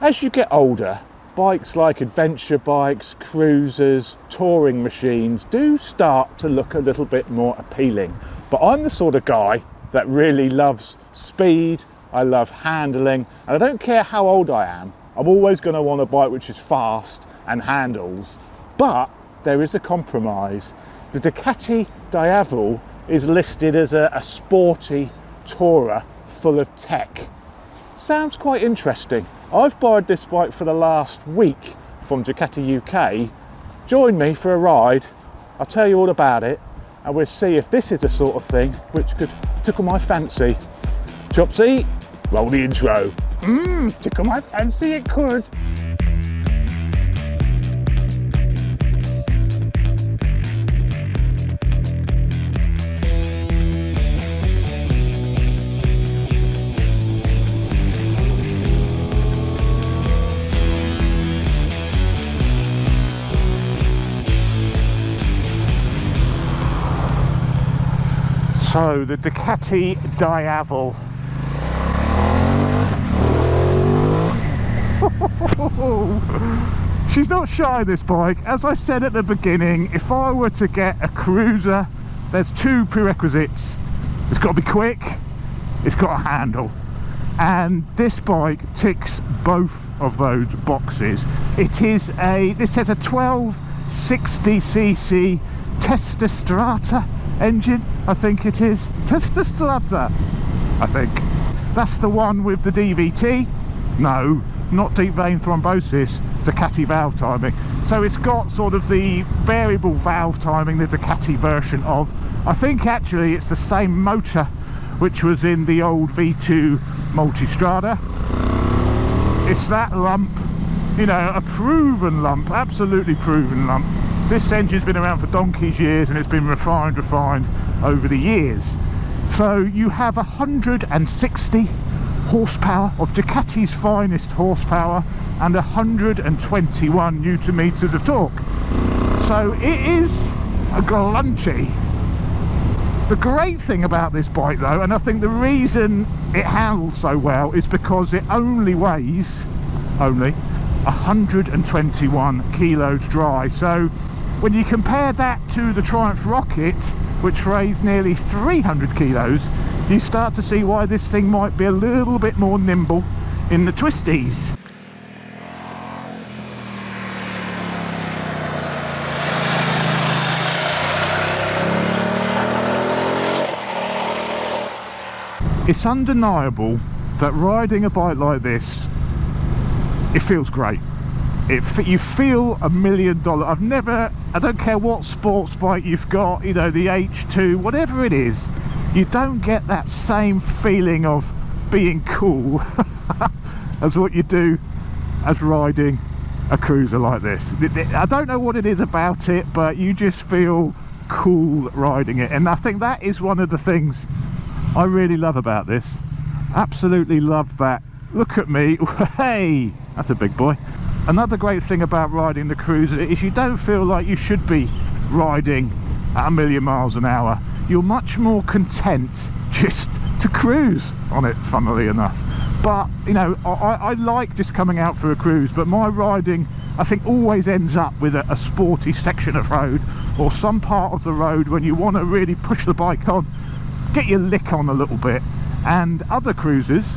As you get older, bikes like adventure bikes, cruisers, touring machines do start to look a little bit more appealing. But I'm the sort of guy that really loves speed, I love handling, and I don't care how old I am, I'm always going to want a bike which is fast and handles. But there is a compromise. The Ducati XDiavel is listed as a sporty tourer full of tech. Sounds quite interesting. I've borrowed this bike for the last week from Ducati UK. Join me for a ride. I'll tell you all about it, and we'll see if this is the sort of thing which could tickle my fancy. Chopsy, roll the intro. Tickle my fancy, it could. So the Ducati XDiavel. She's not shy, this bike. As I said at the beginning, if I were to get a cruiser, there's two prerequisites. It's got to be quick, it's got a handle. And this bike ticks both of those boxes. This has a 1260cc Testastrata engine, I think it is. Testastrata, I think. That's the one with the DVT. No, not deep vein thrombosis, Ducati valve timing. So it's got sort of the variable valve timing, the Ducati version of. I think actually it's the same motor which was in the old V2 Multistrada. It's that lump, you know, a proven lump, absolutely proven lump. This engine's been around for donkey's years and it's been refined over the years. So you have 160 horsepower of Ducati's finest horsepower and 121 newton meters of torque. So it is a glunchy. The great thing about this bike though, and I think the reason it handles so well, is because it only weighs 121 kilos dry. So when you compare that to the Triumph Rocket, which weighs nearly 300 kilos, you start to see why this thing might be a little bit more nimble in the twisties. It's undeniable that riding a bike like this, it feels great. You feel $1 million. I don't care what sports bike you've got, you know, the H2, whatever it is, you don't get that same feeling of being cool as what you do as riding a cruiser like this. I don't know what it is about it, but you just feel cool riding it, and I think that is one of the things I really love about this. Absolutely love that. Look at me. Hey, that's a big boy. Another great thing about riding the cruiser is you don't feel like you should be riding at 1,000,000 miles an hour. You're much more content just to cruise on it, funnily enough. But you know, I like just coming out for a cruise, but my riding, I think, always ends up with a sporty section of road or some part of the road when you want to really push the bike on, get your lick on a little bit. And other cruisers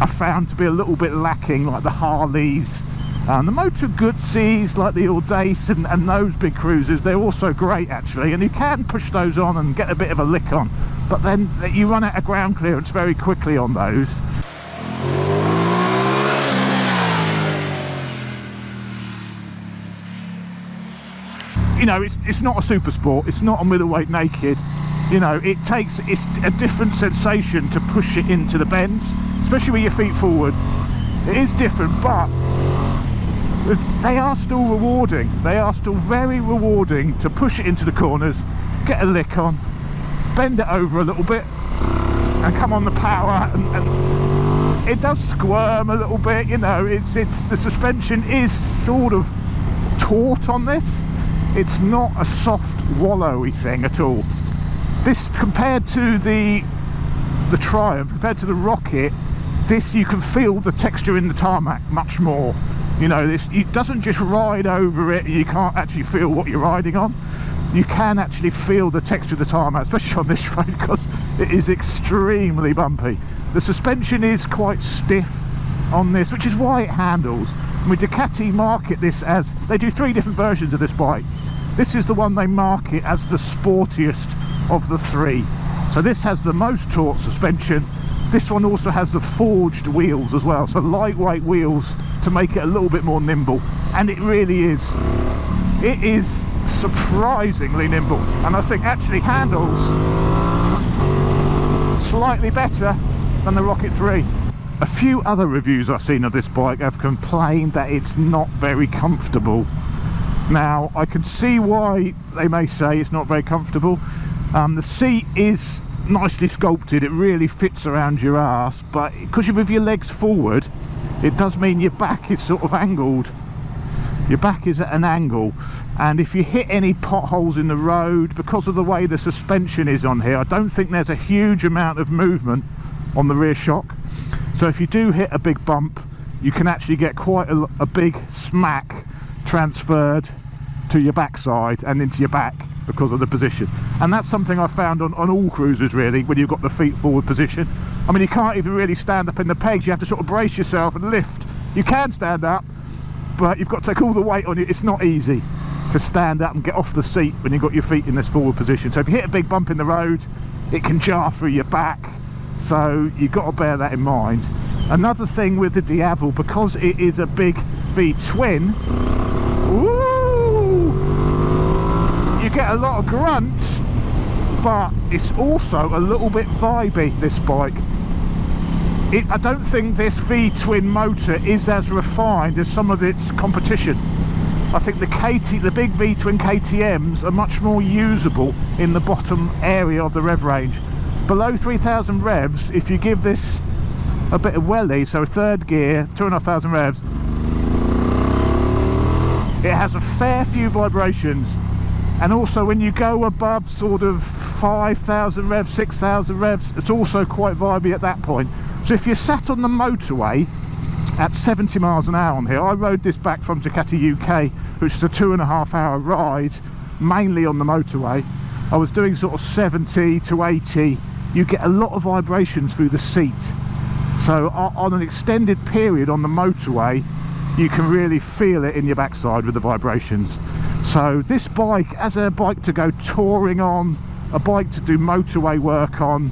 are found to be a little bit lacking, like the Harleys and the Moto Guzzi's, like the Audace and those big cruisers. They're also great actually, and you can push those on and get a bit of a lick on, but then you run out of ground clearance very quickly on those. You know, it's not a super sport, it's not a middleweight naked. You know, it's a different sensation to push it into the bends, especially with your feet forward. It is different, but they are still rewarding. They are still very rewarding to push it into the corners, get a lick on, bend it over a little bit, and come on the power. And it does squirm a little bit. You know, the suspension is sort of taut on this. It's not a soft wallowy thing at all. This, compared to the Triumph, compared to the Rocket, This, you can feel the texture in the tarmac much more. You know, this, it doesn't just ride over it, you can't actually feel what you're riding on. You can actually feel the texture of the tarmac, especially on this road, because it is extremely bumpy. The suspension is quite stiff on this, which is why it handles. I mean, Ducati market this as, they do 3 different versions of this bike. This is the one they market as the sportiest of the 3. So this has the most taut suspension. This one also has the forged wheels as well, so lightweight wheels to make it a little bit more nimble. And it really is. It is surprisingly nimble, and I think actually handles slightly better than the Rocket 3. A few other reviews I've seen of this bike have complained that it's not very comfortable. Now, I can see why they may say it's not very comfortable. The seat is nicely sculpted, it really fits around your ass, but because you're with your legs forward, it does mean your back is sort of angled. Your back is at an angle, and if you hit any potholes in the road, because of the way the suspension is on here, I don't think there's a huge amount of movement on the rear shock. So if you do hit a big bump, you can actually get quite a big smack transferred to your backside and into your back because of the position. And that's something I found on all cruisers really, when you've got the feet forward position. I mean, you can't even really stand up in the pegs, you have to sort of brace yourself and lift. You can stand up, but you've got to take all the weight on you. It's not easy to stand up and get off the seat when you've got your feet in this forward position. So if you hit a big bump in the road, it can jar through your back, so you've got to bear that in mind. Another thing with the XDiavel, because it is a big V-twin, you get a lot of grunt, but it's also a little bit vibey, this bike. I don't think this V-twin motor is as refined as some of its competition. I think the big V-twin KTMs are much more usable in the bottom area of the rev range. Below 3,000 revs, if you give this a bit of welly, so 3rd gear, 2,500 revs, it has a fair few vibrations. And also when you go above sort of 5,000 revs, 6,000 revs, it's also quite vibey at that point. So if you're sat on the motorway at 70 miles an hour on here, I rode this back from Ducati UK, which is a 2.5 hour ride, mainly on the motorway. I was doing sort of 70 to 80, you get a lot of vibrations through the seat. So on an extended period on the motorway, you can really feel it in your backside with the vibrations. So this bike, as a bike to go touring on, a bike to do motorway work on,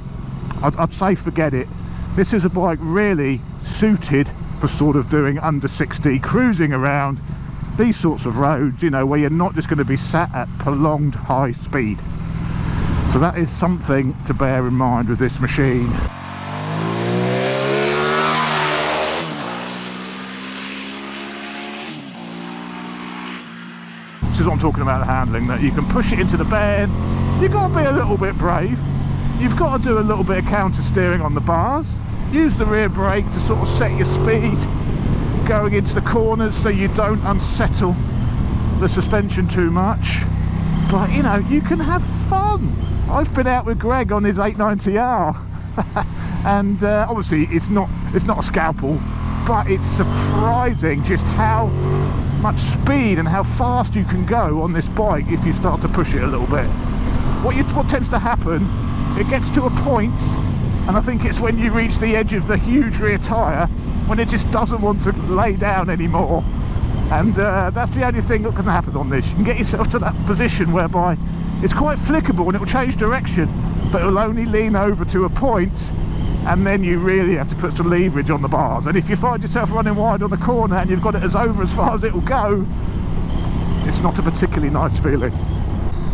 I'd say forget it. This is a bike really suited for sort of doing under 60, cruising around these sorts of roads, you know, where you're not just going to be sat at prolonged high speed. So that is something to bear in mind with this machine. This is what I'm talking about, the handling, that you can push it into the bends. You've got to be a little bit brave. You've got to do a little bit of counter steering on the bars. Use the rear brake to sort of set your speed going into the corners so you don't unsettle the suspension too much. But you know, you can have fun. I've been out with Greg on his 890R and obviously it's not a scalpel, but it's surprising just how much speed and how fast you can go on this bike if you start to push it a little bit. What tends to happen, it gets to a point, and I think it's when you reach the edge of the huge rear tyre, when it just doesn't want to lay down anymore. And that's the only thing that can happen on this. You can get yourself to that position whereby it's quite flickable and it will change direction, but it will only lean over to a point, and then you really have to put some leverage on the bars. And if you find yourself running wide on the corner and you've got it as over as far as it will go, it's not a particularly nice feeling.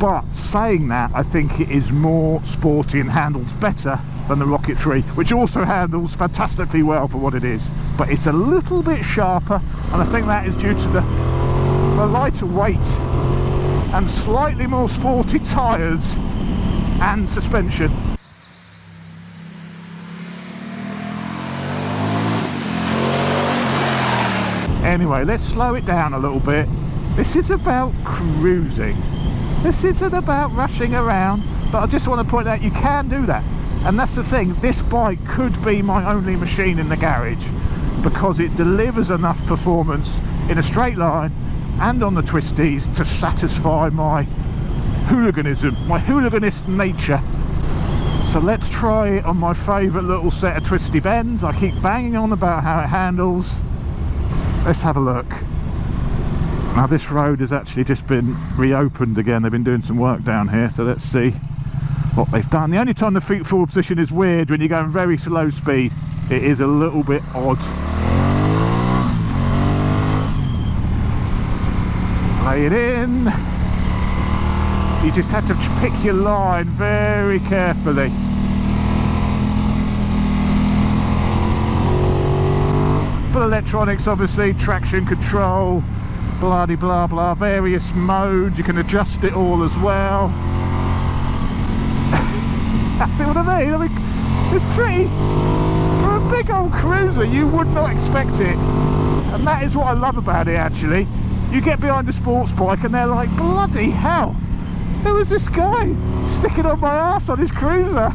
But saying that, I think it is more sporty and handles better than the Rocket 3, which also handles fantastically well for what it is, but it's a little bit sharper, and I think that is due to the lighter weight and slightly more sporty tyres and suspension. Anyway, let's slow it down a little bit. This is about cruising. This isn't about rushing around, but I just want to point out you can do that. And that's the thing, this bike could be my only machine in the garage, because it delivers enough performance in a straight line and on the twisties to satisfy my hooliganism, my hooliganist nature. So let's try it on my favourite little set of twisty bends. I keep banging on about how it handles. Let's have a look. Now this road has actually just been reopened again. They've been doing some work down here, so let's see what they've done. The only time the feet forward position is weird when you're going very slow speed. It is a little bit odd. Lay it in. You just have to pick your line very carefully. Full electronics, obviously, traction control, blah de blah blah, various modes. You can adjust it all as well. That's what I mean, it's pretty, for a big old cruiser you would not expect it. And that is what I love about it actually. You get behind a sports bike and they're like, bloody hell, who is this guy sticking on my ass on his cruiser?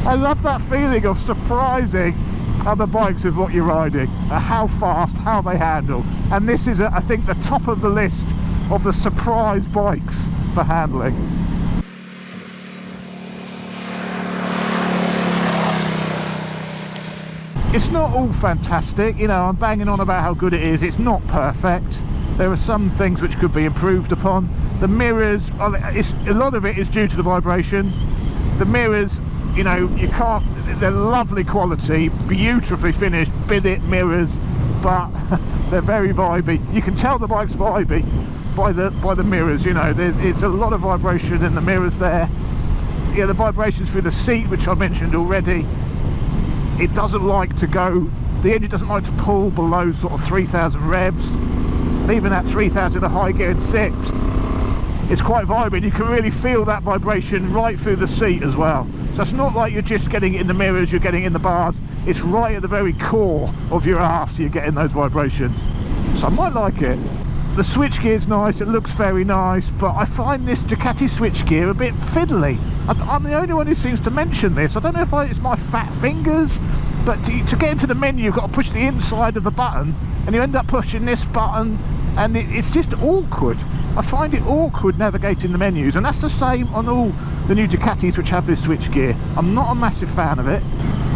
I love that feeling of surprising other bikes with what you're riding, how fast, how they handle. And this is, I think, the top of the list of the surprise bikes for handling. It's not all fantastic, you know, I'm banging on about how good it is. It's not perfect. There are some things which could be improved upon. The mirrors, a lot of it is due to the vibration. The mirrors, you know, you can't, they're lovely quality, beautifully finished billet mirrors, but they're very vibey. You can tell the bike's vibey by the mirrors, you know. It's a lot of vibration in the mirrors there. Yeah, the vibrations through the seat, which I mentioned already. It doesn't like to go, the engine doesn't like to pull below sort of 3,000 revs. And even at 3,000 a high geared 6, it's quite vibrant. You can really feel that vibration right through the seat as well. So it's not like you're just getting it in the mirrors, you're getting it in the bars. It's right at the very core of your arse you're getting those vibrations. So I might like it. The switchgear's nice, it looks very nice, but I find this Ducati switchgear a bit fiddly. I'm the only one who seems to mention this. I don't know if it's my fat fingers, but to get into the menu you've got to push the inside of the button, and you end up pushing this button, and it's just awkward. I find it awkward navigating the menus, and that's the same on all the new Ducatis which have this switchgear. I'm not a massive fan of it.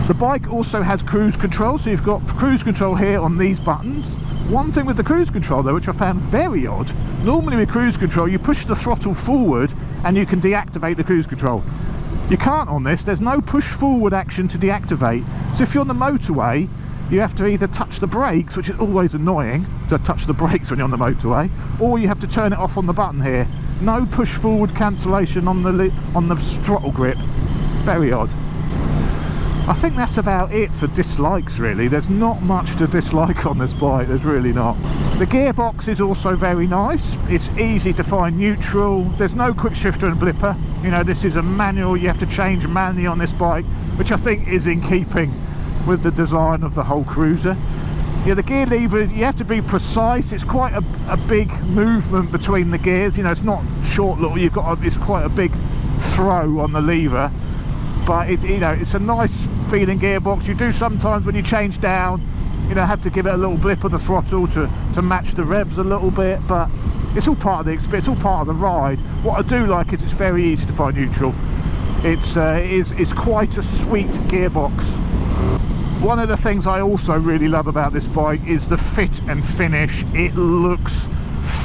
The bike also has cruise control, so you've got cruise control here on these buttons. One thing with the cruise control though, which I found very odd, normally with cruise control you push the throttle forward and you can deactivate the cruise control. You can't on this, there's no push forward action to deactivate. So if you're on the motorway, you have to either touch the brakes, which is always annoying to touch the brakes when you're on the motorway, or you have to turn it off on the button here. No push forward cancellation on the throttle grip. Very odd. I think that's about it for dislikes really. There's not much to dislike on this bike, there's really not. The gearbox is also very nice. It's easy to find neutral. There's no quick shifter and blipper. You know, this is a manual, you have to change manually on this bike, which I think is in keeping with the design of the whole cruiser. Yeah, the gear lever, you have to be precise. It's quite a big movement between the gears. You know, it's not short little, it's quite a big throw on the lever. But it's a nice feeling gearbox. You do sometimes when you change down, you know, have to give it a little blip of the throttle to match the revs a little bit, but it's all part of the experience, it's all part of the ride. What I do like is it's very easy to find neutral. It's quite a sweet gearbox. One of the things I also really love about this bike is the fit and finish. It looks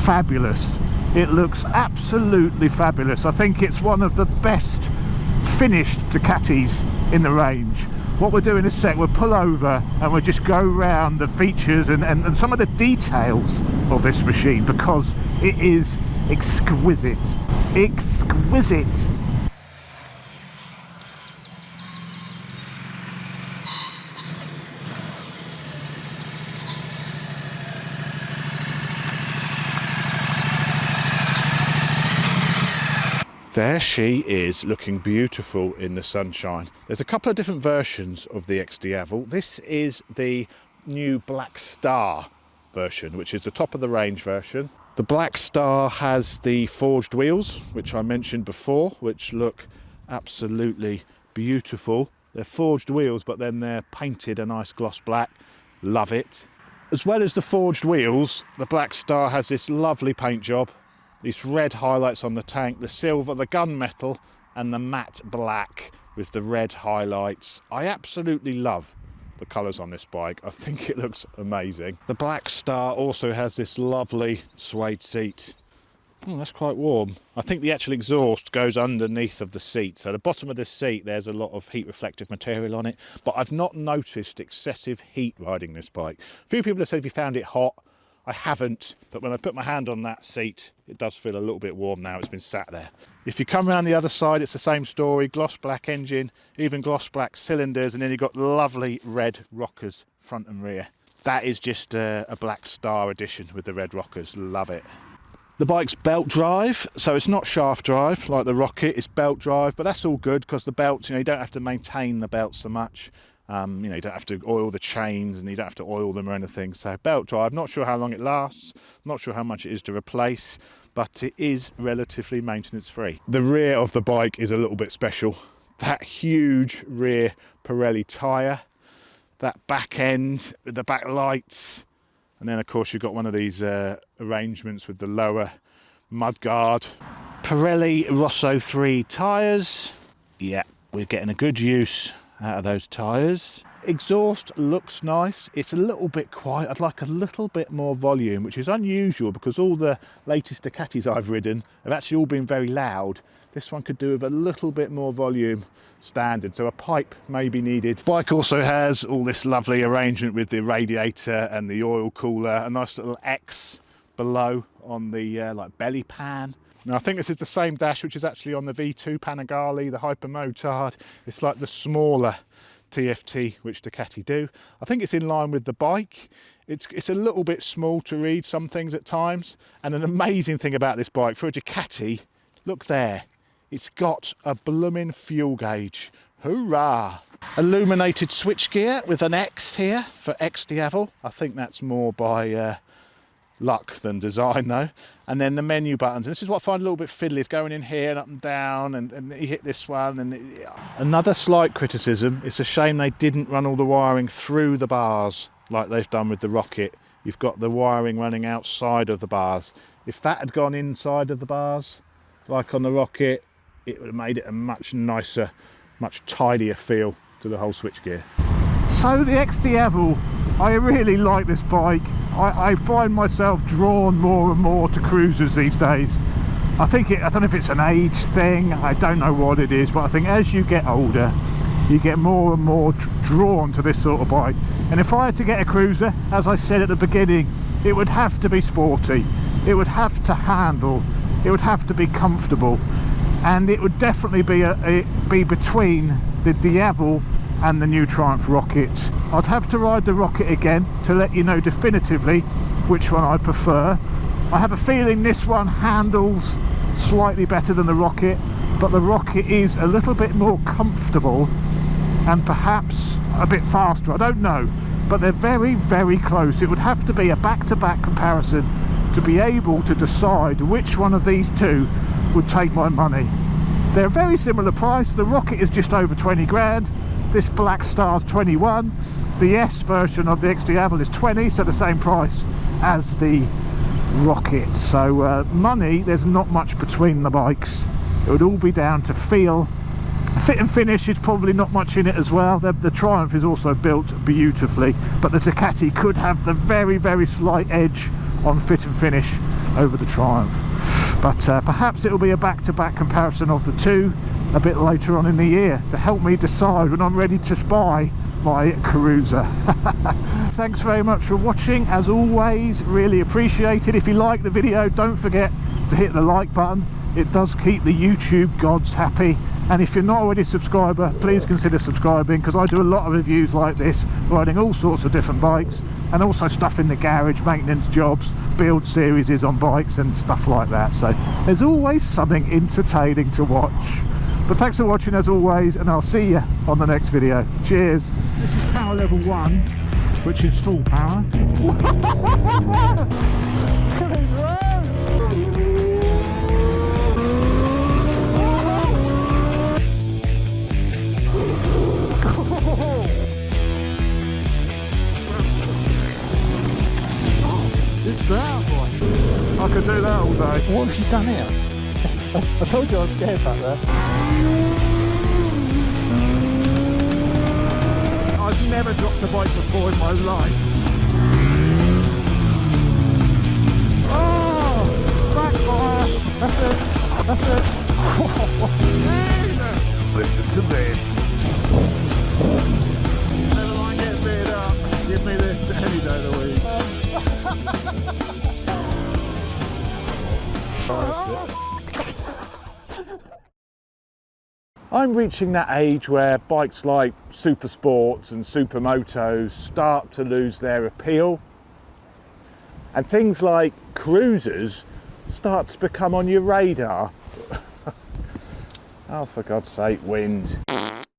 fabulous. It looks absolutely fabulous. I think it's one of the best finished Ducatis in the range. What we'll do in a sec, we'll pull over and we'll just go around the features and some of the details of this machine, because it is exquisite. Exquisite. There she is, looking beautiful in the sunshine. There's a couple of different versions of the XDiavel. This is the new Black Star version, which is the top of the range version. The Black Star has the forged wheels, which I mentioned before, which look absolutely beautiful. They're forged wheels, but then they're painted a nice gloss black. Love it. As well as the forged wheels, the Black Star has this lovely paint job. These red highlights on the tank, the silver, the gunmetal, and the matte black with the red highlights. I absolutely love the colours on this bike. I think it looks amazing. The Black Star also has this lovely suede seat. Oh, that's quite warm. I think the actual exhaust goes underneath of the seat. So the bottom of this seat, there's a lot of heat reflective material on it, but I've not noticed excessive heat riding this bike. A few people have said if you found it hot. I haven't, but when I put my hand on that seat, it does feel a little bit warm now. It's been sat there. If you come around the other side, it's the same story. Gloss black engine, even gloss black cylinders, and then you've got lovely red rockers front and rear. That is just a Black Star edition with the red rockers. Love it. The bike's belt drive, so it's not shaft drive like the Rocket, it's belt drive, but that's all good because the belts, you don't have to maintain the belts so much. You don't have to oil the chains and you don't have to oil them or anything. So belt drive, not sure how long it lasts, not sure how much it is to replace, but it is relatively maintenance free. The rear of the bike is a little bit special. That huge rear Pirelli tyre, that back end with the back lights, and then of course you've got one of these arrangements with the lower mudguard. Pirelli Rosso 3 tyres. Yeah, we're getting a good use out of those tyres. Exhaust looks nice. It's a little bit quiet. I'd like a little bit more volume, which is unusual because all the latest Ducatis I've ridden have actually all been very loud. This one could do with a little bit more volume standard, so a pipe may be needed. Bike also has all this lovely arrangement with the radiator and the oil cooler, a nice little X below on the like belly pan. Now I think this is the same dash which is actually on the V2 Panigale, the Hyper Motard. It's like the smaller TFT which Ducati do. I think it's in line with the bike. It's a little bit small to read some things at times, and an amazing thing about this bike for a Ducati, look there, it's got a blooming fuel gauge. Hoorah! Illuminated switchgear with an X here for XDiavel. I think that's more by luck than design though. And then the menu buttons, and this is what I find a little bit fiddly, is going in here and up and down, and you hit this one, and another slight criticism, it's a shame they didn't run all the wiring through the bars like they've done with the Rocket. You've got the wiring running outside of the bars. If that had gone inside of the bars like on the Rocket, it would have made it a much nicer, much tidier feel to the whole switchgear. So the XDiavel, I really like this bike. I find myself drawn more and more to cruisers these days. I don't know if it's an age thing, I don't know what it is, but I think as you get older, you get more and more drawn to this sort of bike. And if I had to get a cruiser, as I said at the beginning, it would have to be sporty, it would have to handle, it would have to be comfortable, and it would definitely be between the Diavel and the new Triumph Rocket. I'd have to ride the Rocket again to let you know definitively which one I prefer. I have a feeling this one handles slightly better than the Rocket, but the Rocket is a little bit more comfortable and perhaps a bit faster, I don't know, but they're very, very close. It would have to be a back-to-back comparison to be able to decide which one of these two would take my money. They're a very similar price. The Rocket is just over 20 grand. This Black Star's 21. The S version of the XDiavel is 20, so the same price as the Rocket. So money, there's not much between the bikes. It would all be down to feel. Fit and finish is probably not much in it as well. The Triumph is also built beautifully, but the Ducati could have the very, very slight edge on fit and finish over the Triumph. But perhaps it will be a back-to-back comparison of the two a bit later on in the year to help me decide when I'm ready to buy my cruiser. Thanks very much for watching, as always, really appreciate it. If you like the video, don't forget to hit the like button. It does keep the YouTube gods happy, and if you're not already a subscriber, please consider subscribing, because I do a lot of reviews like this, riding all sorts of different bikes, and also stuff in the garage, maintenance jobs, build series on bikes and stuff like that. So there's always something entertaining to watch. But thanks for watching as always, and I'll see you on the next video. Cheers. This is power level 1, which is full power. It's down, boy. I could do that all day. What have you done here? I told you I was scared back there. I've never dropped a bike before in my life. Oh! Backfire! That's it. That's it. Listen to this. Never mind getting beat up. Give me this any day of the week. I'm reaching that age where bikes like super sports and supermotos start to lose their appeal, and things like cruisers start to become on your radar. Oh, for God's sake, wind.